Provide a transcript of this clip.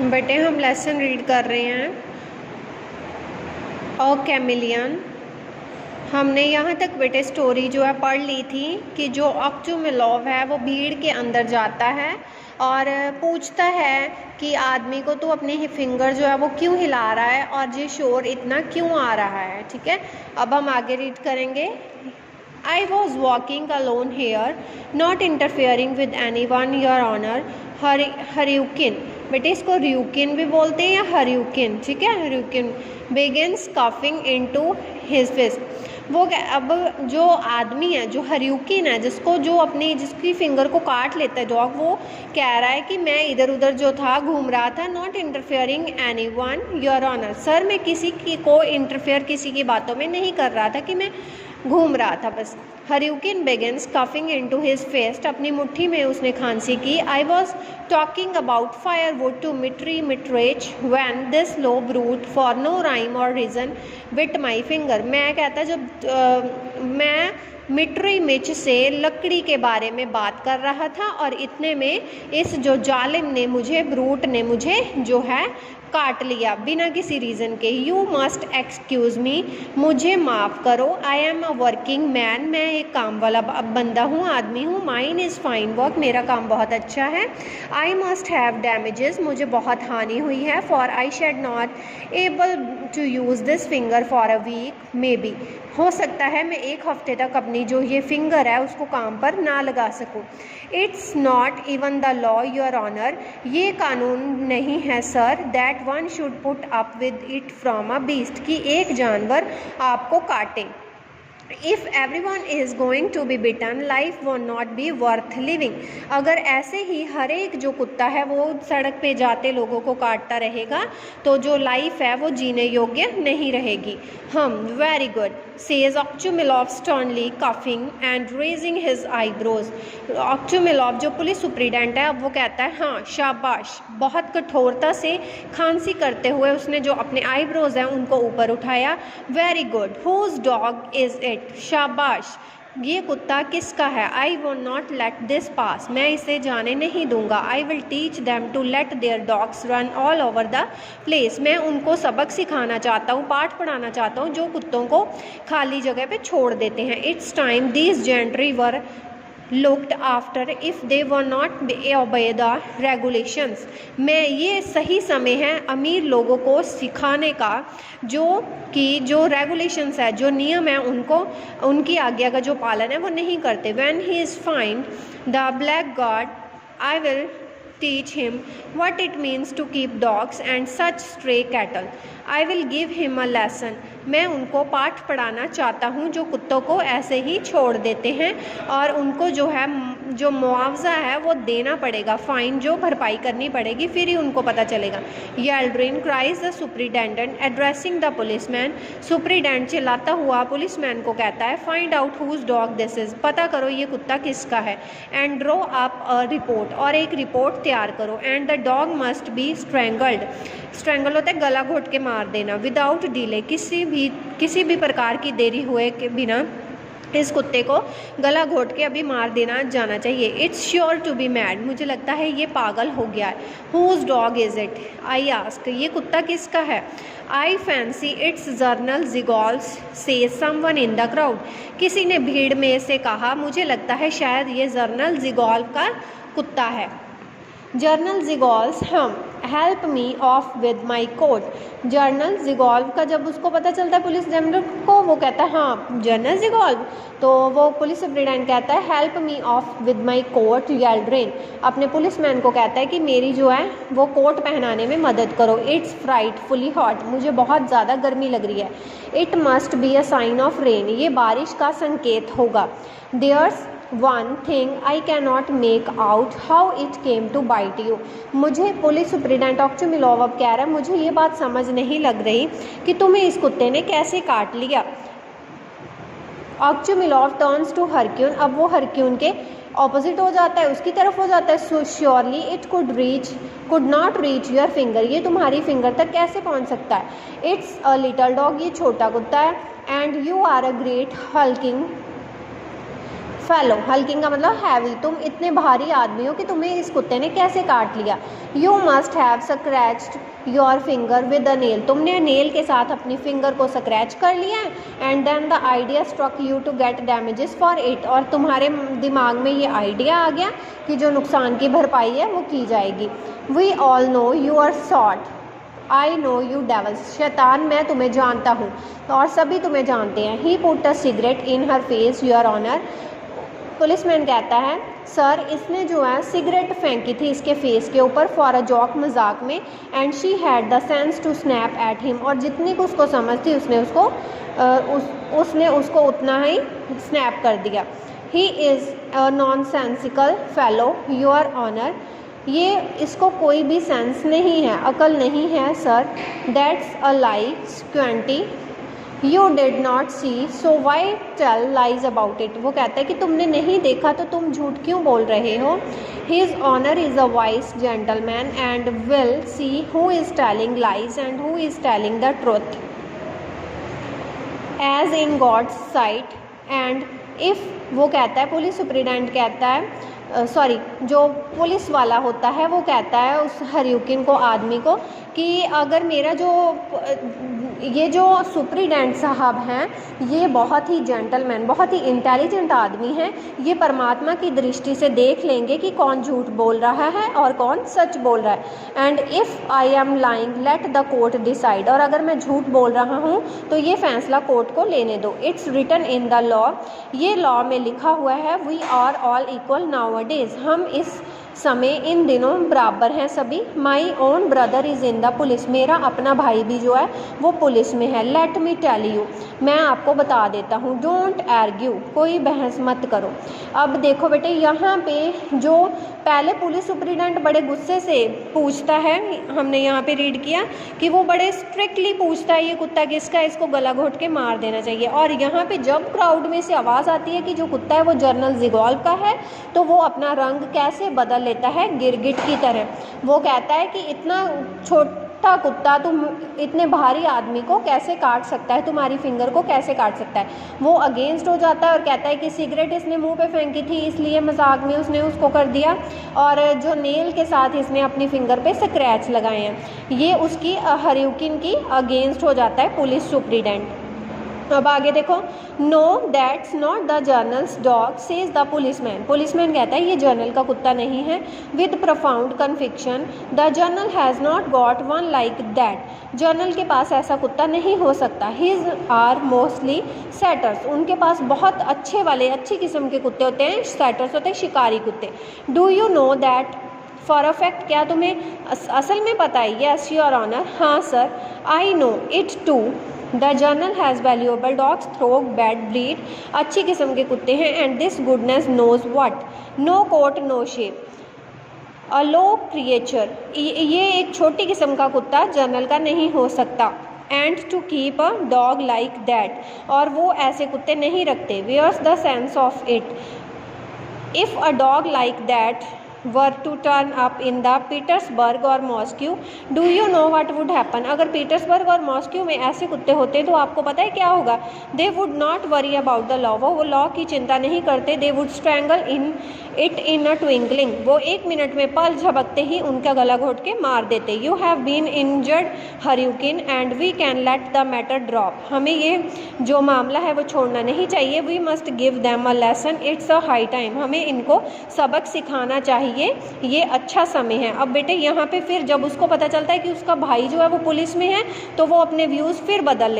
बेटे हम lesson read कर रहे हैं अ कैमिलियन। हमने यहाँ तक बेटे स्टोरी जो है पढ़ ली थी कि जो ऑक्टोमेलॉव है वो भीड़ के अंदर जाता है और पूछता है कि आदमी को तो अपने फिंगर जो है वो क्यों हिला रहा है और ये शोर इतना क्यों आ रहा है। ठीक है, अब हम आगे रीड करेंगे। I was walking alone here, not interfering with anyone, Your Honor. हरियुकिन, बेटे इसको रियुकिन भी बोलते हैं या हरियुकिन, ठीक है, हरियुकिन begins coughing into his fist। वो अब जो आदमी है, जो हरियुकिन है, जिसकी फिंगर को काट लेता है डॉग, वो कह रहा है कि मैं इधर उधर जो था घूम रहा था, not interfering anyone your honour. Sir मैं किसी की को इंटरफेयर किसी की बातों में नहीं कर रहा था, कि मैं घूम रहा था बस। हरियुकिन begins coughing into his fist, अपनी मुट्ठी में उसने खांसी की। I was talking about firewood to Mitrich when this low brute for no rhyme or reason bit my finger। मैं कहता जब मैं मिट्री मिच से लकड़ी के बारे में बात कर रहा था और इतने में इस जो जालिम ने मुझे, ब्रूट ने मुझे जो है काट लिया बिना किसी रीज़न के। यू मस्ट एक्सक्यूज़ मी, मुझे माफ़ करो। I am a working man, मैं एक काम वाला बंदा हूँ, आदमी हूँ। माइन इज़ फाइन वर्क, मेरा काम बहुत अच्छा है। आई मस्ट हैव डैमेजेस, मुझे बहुत हानि हुई है। For I shed not able to use this finger for a week, maybe, हो सकता है मैं एक हफ्ते तक अपनी जो ये फिंगर है उसको काम पर ना लगा सकूं। It's not even the law your honour, ये कानून नहीं है sir, that one should put up with it from a beast, कि एक जानवर आपको काटे। If everyone is going to be bitten life would not be worth living, अगर ऐसे ही हर एक जो कुत्ता है वो सड़क पे जाते लोगों को काटता रहेगा तो जो लाइफ है वो जीने योग्य नहीं रहेगी। Hmm very good says Ochumelov sternly coughing and raising his eyebrows. Ochumelov जो पुलिस सुप्रीडेंट है, अब वो कहता है हाँ शाबाश, बहुत कठोरता से खांसी करते हुए उसने जो अपने आईब्रोज हैं उनको ऊपर उठाया। Very good, whose dog is it, शाबाश, ये कुत्ता किसका है। I will not let this pass, मैं इसे जाने नहीं दूंगा। I will teach them to let their dogs run all over the place, मैं उनको सबक सिखाना चाहता हूँ, पाठ पढ़ाना चाहता हूँ जो कुत्तों को खाली जगह पे छोड़ देते हैं। It's time these gentry were looked after if they were not obey the regulations, मैं ये सही समय है अमीर लोगों को सिखाने का जो कि जो रेगुलेशंस है, जो नियम है, उनको उनकी आज्ञा का जो पालन है वो नहीं करते। when he is fined the blackguard I will teach him what it means to keep dogs and such stray cattle, I will give him a lesson, मैं उनको पाठ पढ़ाना चाहता हूँ जो कुत्तों को ऐसे ही छोड़ देते हैं और उनको जो है जो मुआवजा है वो देना पड़ेगा, फाइन जो भरपाई करनी पड़ेगी, फिर ही उनको पता चलेगा। Yeldyrin cries the superintendent addressing the policeman, superintendent चिल्लाता हुआ पुलिसमैन को कहता है find out whose dog this is, पता करो ये कुत्ता किसका है। And draw up a report, और एक रिपोर्ट तैयार करो। And the dog must be strangled, strangle होता है गला घोट के मार देना। विदाउट डिले, किसी भी प्रकार की देरी हुए के बिना इस कुत्ते को गला घोट के अभी मार देना जाना चाहिए। It's sure to be mad, मुझे लगता है ये पागल हो गया है। Whose dog is it, I ask, ये कुत्ता किसका है। I fancy it's general Zhigalov's से समवन इन द क्राउड, किसी ने भीड़ में से कहा मुझे लगता है शायद ये जर्नल जिगॉल का कुत्ता है। General Zhigalov, hmm help me off with my coat, general Zhigalov का जब उसको पता चलता है पुलिस जनरल को, वो कहता है हाँ जर्नल जिगॉल्व, तो वो पुलिस सुप्रीटेंडेंट कहता है help me off with my coat Yeldyrin, अपने पुलिसमैन को कहता है कि मेरी जो है वो कोट पहनाने में मदद करो। इट्स फ्राइटफुली हॉट, मुझे बहुत ज़्यादा गर्मी लग रही है। It must be a sign of rain, ये बारिश का संकेत होगा। There's one thing I can not make out how it came to bite you, मुझे पुलिस सुप्रीटेंडेंट ऑक्टोमेलॉव अब कह रहा है मुझे ये बात समझ नहीं लग रही कि तुम्हें इस कुत्ते ने कैसे काट लिया। ऑक्टोमेलॉव टर्न्स टू हरक्यून, अब वो हरक्यून के ऑपोजिट हो जाता है, उसकी तरफ हो जाता है। सो surely it could not reach your finger, ये तुम्हारी फिंगर तक कैसे पहुंच सकता है। इट्स अ लिटल डॉग, ये छोटा कुत्ता है। And you are a great hulking fellow, hulking का मतलब हैवी, तुम इतने भारी आदमी हो कि तुम्हें इस कुत्ते ने कैसे काट लिया। You must have scratched your finger with a nail, तुमने नेल के साथ अपनी फिंगर को स्क्रैच कर लिया है। And then the idea struck you to get damages for it, और तुम्हारे दिमाग में ये आइडिया आ गया कि जो नुकसान की भरपाई है वो की जाएगी। We all know you are sot, I know you devils, शैतान मैं तुम्हें जानता हूँ, और सभी तुम्हें जानते हैं। He put a cigarette in her face your honour, policeman कहता है सर इसने जो है सिगरेट फेंकी थी इसके फेस के ऊपर फॉर अ जॉक, मजाक में। And she had the sense to snap at him, और जितनी को उसको समझ थी उसने उसको उतना ही स्नैप कर दिया। He is a nonsensical fellow your honour, ये इसको कोई भी सेंस नहीं है, अकल नहीं है sir. That's a lie squinty you did not see so why tell lies about it, वो कहता है कि तुमने नहीं देखा तो तुम झूठ क्यों बोल रहे हो। His honour is a wise gentleman and will see who is telling lies and who is telling the truth as in God's sight. And if, वो कहता है पुलिस सुप्रिटेंडेंट कहता है जो पुलिस वाला होता है वो कहता है उस हरियुकिन को, आदमी को, कि अगर मेरा ये जो सुप्रिटेंडेंट साहब हैं ये बहुत ही जेंटलमैन, बहुत ही इंटेलिजेंट आदमी हैं, ये परमात्मा की दृष्टि से देख लेंगे कि कौन झूठ बोल रहा है और कौन सच बोल रहा है। And if I am lying let the court decide, और अगर मैं झूठ बोल रहा हूँ तो ये फैसला कोर्ट को लेने दो। It's written in the law, ये लॉ में लिखा हुआ है। We are all equal nowadays, हम इस समय इन दिनों बराबर हैं सभी। My own brother is in the police, मेरा अपना भाई भी जो है वो पुलिस में है। लेट मी टेल यू, मैं आपको बता देता हूँ। डोंट आर्ग्यू, कोई बहस मत करो। अब देखो बेटे, यहाँ पे जो पहले पुलिस सुप्रिटेंडेंट बड़े गुस्से से पूछता है, हमने यहाँ पे रीड किया कि वो बड़े स्ट्रिक्टली पूछता है ये कुत्ता किसका, इसको गला घोट के मार देना चाहिए। और यहाँ पे जब क्राउड में से आवाज़ आती है कि जो कुत्ता है वो जनरल ज़िगॉल्व का है, तो वो अपना रंग कैसे बदल लेता है, गिरगिट की तरह। वो कहता है कि इतना छोटा कुत्ता तुम इतने भारी आदमी को कैसे काट सकता है, तुम्हारी फिंगर को कैसे काट सकता है। वो अगेंस्ट हो जाता है और कहता है कि सिगरेट इसने मुंह पे फेंकी थी इसलिए मजाक में उसने उसको कर दिया, और जो नेल के साथ इसने अपनी फिंगर पे स्क्रैच लगाए हैं, ये उसकी हरियुकिन की अगेंस्ट हो जाता है पुलिस सुप्रिटेंडेंट। अब आगे देखो, no that's not the general's dog says the policeman, policeman कहता है ये जर्नल का कुत्ता नहीं है। With profound conviction, the general has not got one like that, general के पास ऐसा कुत्ता नहीं हो सकता। हिज आर मोस्टली सेटर्स, उनके पास बहुत अच्छे वाले अच्छी किस्म के कुत्ते होते हैं, सेटर्स होते हैं शिकारी कुत्ते। Do you know that for a fact, क्या तुम्हें असल में पता है? यस योर ऑनर, हाँ सर। I know it too, the general has valuable dogs thorough bad breed, अच्छी किस्म के कुत्ते हैं। And this goodness knows what, no coat no shape, a low creature, ये एक छोटी किस्म का कुत्ता जर्नल का नहीं हो सकता। And to keep a dog like that, और वो ऐसे कुत्ते नहीं रखते। Where's the sense of it if a dog like that were to turn up in the Petersburg और Moscow, do you know what would happen, अगर Petersburg और Moscow में ऐसे कुत्ते होते तो आपको पता है क्या होगा? They would not worry about the law, वो लॉ की चिंता नहीं करते। They would strangle in it in a twinkling, वो एक मिनट में पल झपकते ही उनका गला घोट के मार देते। You have been injured Hryukin and we can let the matter drop, हमें ये जो मामला है वो छोड़ना नहीं चाहिए। We must give them a lesson, it's a high time, हमें इनको सबक सिखाना चाहिए, ये अच्छा समय है। अब बेटे यहाँ पे फिर जब उसको पता चलता है कि उसका भाई जो है वो पुलिस में है, तो वो अपने व्यूज़ फिर बदल